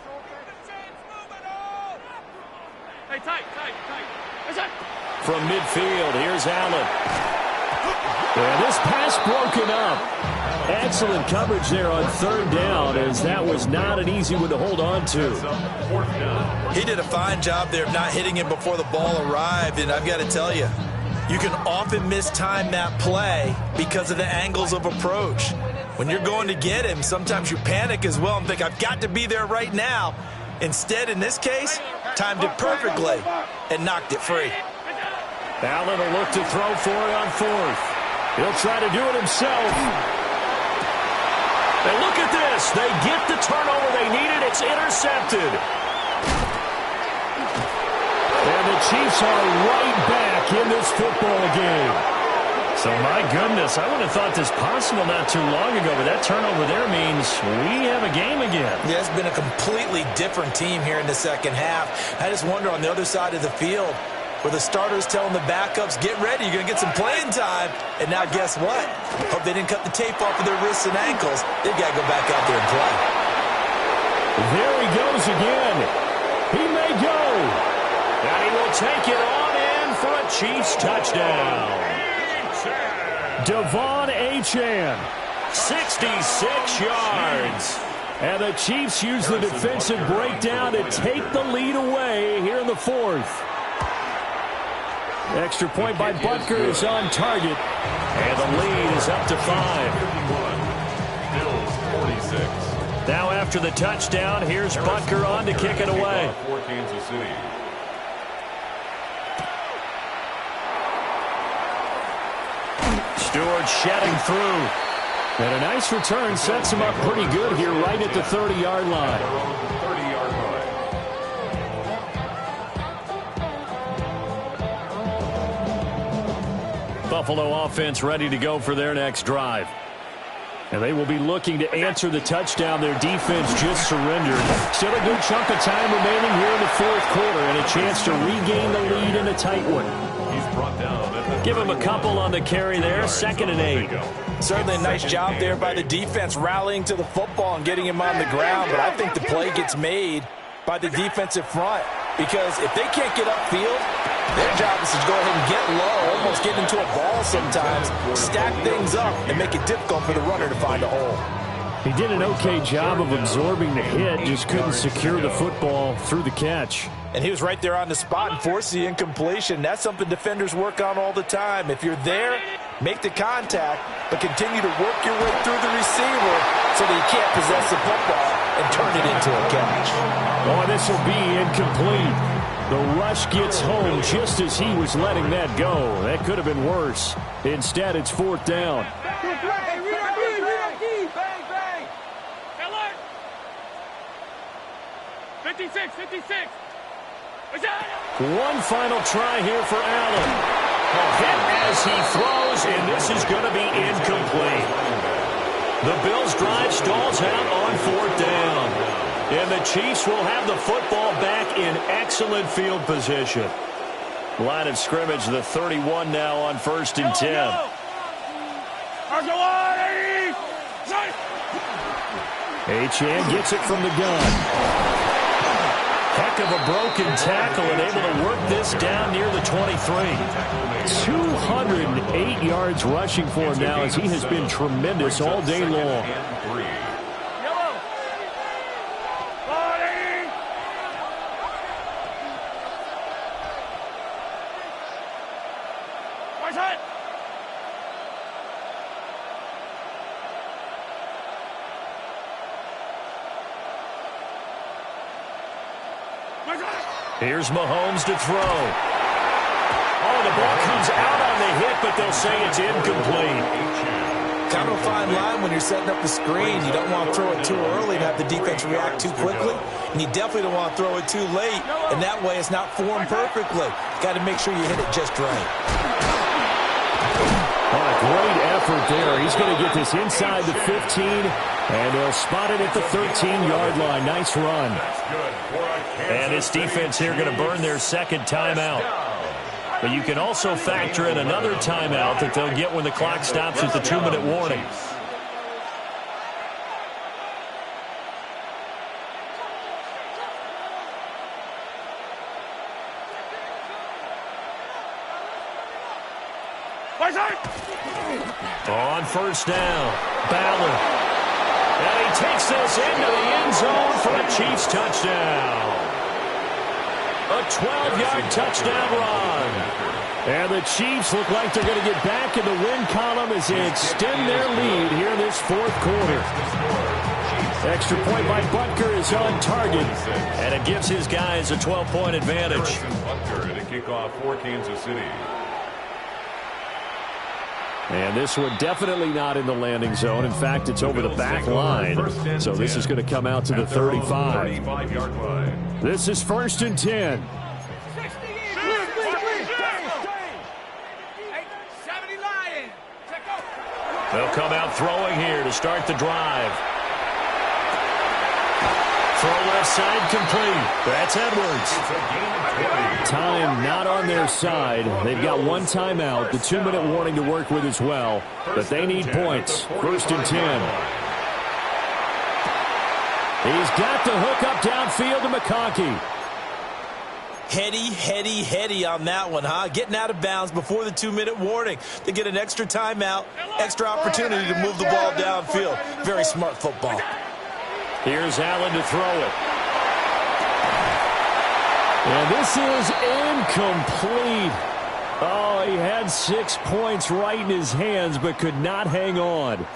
Hey, tight. From midfield, here's Allen. And this pass broken up. Excellent coverage there on 3rd down, as that was not an easy one to hold on to. He did a fine job there of not hitting him before the ball arrived, and I've got to tell you, you can often mistime that play because of the angles of approach. When you're going to get him, sometimes you panic as well and think, I've got to be there right now. Instead, in this case, timed it perfectly and knocked it free. Allen will look to throw for it on 4th. He'll try to do it himself. And look at this. They get the turnover they needed. It's intercepted. And the Chiefs are right back in this football game. So, my goodness, I would have thought this possible not too long ago, but that turnover there means we have a game again. Yeah, it's been a completely different team here in the second half. I just wonder on the other side of the field, where the starters telling the backups, get ready, you're going to get some playing time. And now guess what? Hope they didn't cut the tape off of their wrists and ankles. They've got to go back out there and play. There he goes again. He may go. And he will take it on in for a Chiefs touchdown. Devon Achane. 66 yards. And the Chiefs use the defensive breakdown to take the lead away here in the 4th. Extra point by Butker is on target. And the lead is up to 5. Bills 46. Now after the touchdown, here's Butker on to kick it away. For Kansas City. Stewart shedding through. And a nice return sets him up pretty good here right at the 30-yard line. 30-yard line. Buffalo offense ready to go for their next drive. And they will be looking to answer the touchdown their defense just surrendered. Still a good chunk of time remaining here in the 4th quarter and a chance to regain the lead in a tight one. He's brought down. Give him a couple on the carry there. 2nd and 8. Certainly a nice job there by the defense rallying to the football and getting him on the ground. But I think the play gets made by the defensive front because if they can't get upfield, their job is to go ahead and get low, almost get into a ball sometimes, stack things up, and make it difficult for the runner to find a hole. He did an okay job of absorbing the hit, just couldn't secure the football through the catch. And he was right there on the spot and forced the incompletion. That's something defenders work on all the time. If you're there, make the contact, but continue to work your way through the receiver so that you can't possess the football and turn it into a catch. Oh, this will be incomplete. The rush gets home just as he was letting that go. That could have been worse. Instead, it's 4th down. Bang. 56. One final try here for Allen. Hit as he throws, and this is going to be incomplete. The Bills' drive stalls out on 4th down. And the Chiefs will have the football back in excellent field position. Line of scrimmage, the 31 now on 1st and 10. Achane gets it from the gun. Heck of a broken tackle and able to work this down near the 23. 208 yards rushing for him now as he has been tremendous all day long. Here's Mahomes to throw. Oh, the ball comes out on the hit, but they'll say it's incomplete. Kind of a fine line when you're setting up the screen. You don't want to throw it too early and have the defense react too quickly. And you definitely don't want to throw it too late. And that way it's not formed perfectly. Got to make sure you hit it just right. Oh, great effort there. He's going to get this inside the 15, and they'll spot it at the 13-yard line. Nice run. And this defense here going to burn their second timeout. But you can also factor in another timeout that they'll get when the clock stops with the 2-minute warning. On first down, Ballard. And he takes this into the end zone for a Chiefs touchdown. A 12-yard touchdown run. And the Chiefs look like they're going to get back in the win column as they extend their lead here in this fourth quarter. Extra point by Butker is on target. And it gives his guys a 12-point advantage. Butker to kick off for Kansas City. And this one definitely not in the landing zone. In fact, it's over the back line. So this is going to come out to the 35. 35-yard line. This is 1st and 10. They'll come out throwing here to start the drive. Throw left side complete. That's Edwards. Time not on their side. They've got one timeout, the 2-minute warning to work with as well. But they need points. 1st and 10. He's got the hook up downfield to McConkey. Heady on that one, huh? Getting out of bounds before the 2-minute warning. They get an extra timeout, extra opportunity to move the ball downfield. Very smart football. Here's Allen to throw it. And this is incomplete. Oh, he had 6 points right in his hands, but could not hang on.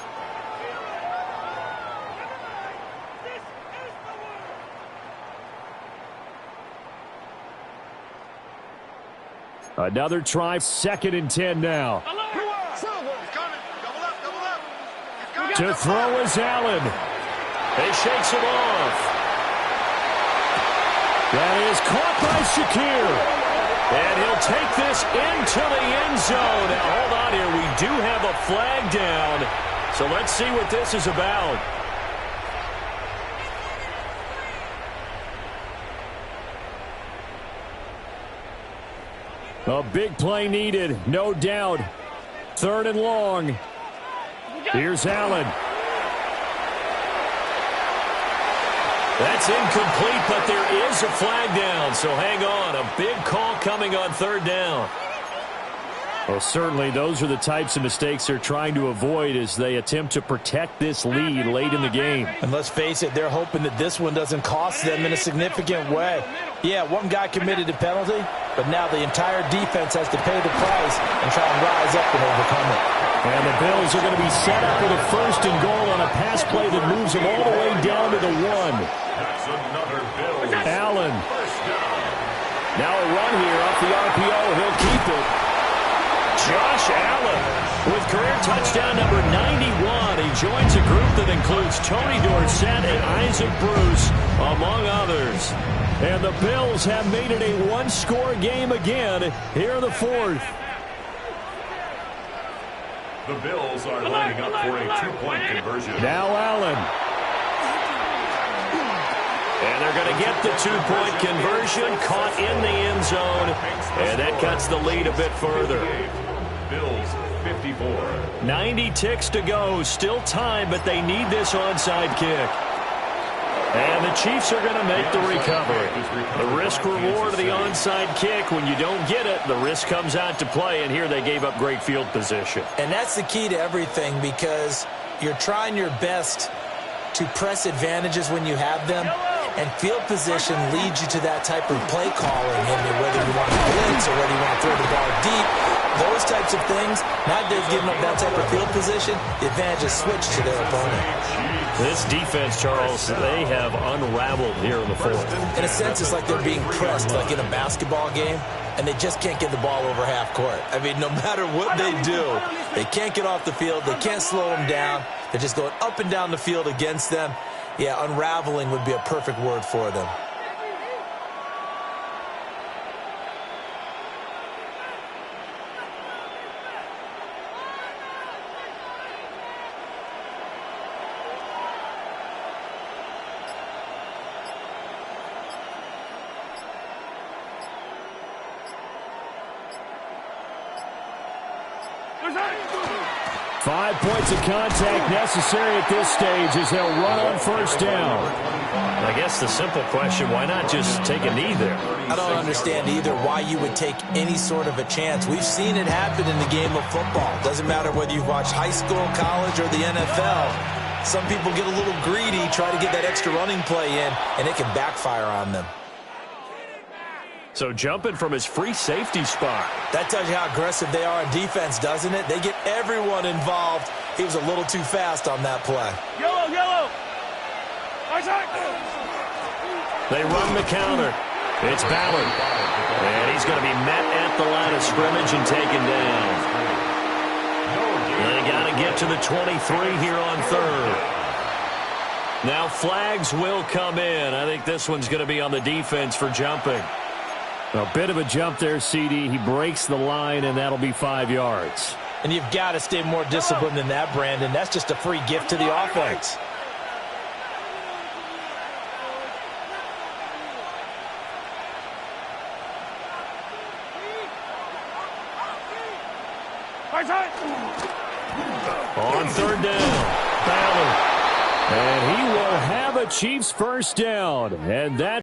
Another try, 2nd and 10 now. To throw is Allen. He shakes him off. That is caught by Shakir. And he'll take this into the end zone. Now, hold on here. We do have a flag down. So let's see what this is about. A big play needed, no doubt. 3rd and long. Here's Allen. That's incomplete, but there is a flag down, so hang on. A big call coming on 3rd down. Well, certainly those are the types of mistakes they're trying to avoid as they attempt to protect this lead late in the game. And let's face it, they're hoping that this one doesn't cost them in a significant way. Yeah, one guy committed a penalty, but now the entire defense has to pay the price and try and rise up and overcome it. And the Bills are going to be set up with a 1st and goal on a pass play that moves them all the way down to the 1. That's another Bills. Allen. Now a run here off the RPO. He'll keep it. Josh Allen with career touchdown number 91. He joins a group that includes Tony Dorsett and Isaac Bruce, among others. And the Bills have made it a one-score game again here in the 4th. The Bills are lining up for a 2-point conversion. Now Allen. And they're going to get the 2-point conversion, caught in the end zone, and that cuts the lead a bit further. Bills 54. 90 ticks to go, still time, but they need this onside kick. And the Chiefs are going to make the recovery. The risk-reward of the onside kick, when you don't get it, the risk comes out to play, and here they gave up great field position. And that's the key to everything, because you're trying your best to press advantages when you have them, and field position leads you to that type of play calling, and whether you want to blitz or whether you want to throw the ball deep, those types of things, now that they've given up that type of field position, the advantage is switched to their opponent. This defense, Charles, they have unraveled here in the fourth. In a sense, it's like they're being pressed like in a basketball game, and they just can't get the ball over half court. I mean, no matter what they do, they can't get off the field. They can't slow them down. They're just going up and down the field against them. Yeah, unraveling would be a perfect word for them. There's that. 5 points of contact necessary at this stage as they'll run on first down. I guess the simple question, why not just take a knee there? I don't understand either why you would take any sort of a chance. We've seen it happen in the game of football. Doesn't matter whether you've watched high school, college, or the NFL. Some people get a little greedy, try to get that extra running play in, and it can backfire on them. So jumping from his free safety spot. That tells you how aggressive they are on defense, doesn't it? They get everyone involved. He was a little too fast on that play. Yellow, yellow. Right side. They run the counter. It's Ballard. And he's going to be met at the line of scrimmage and taken down. They got to get to the 23 here on third. Now flags will come in. I think this one's going to be on the defense for jumping. A bit of a jump there, CD. He breaks the line, and that'll be 5 yards. And you've got to stay more disciplined than that, Brandon. That's just a free gift to the offense. Right side. On third down, Ballard. And he will have a Chiefs first down. And that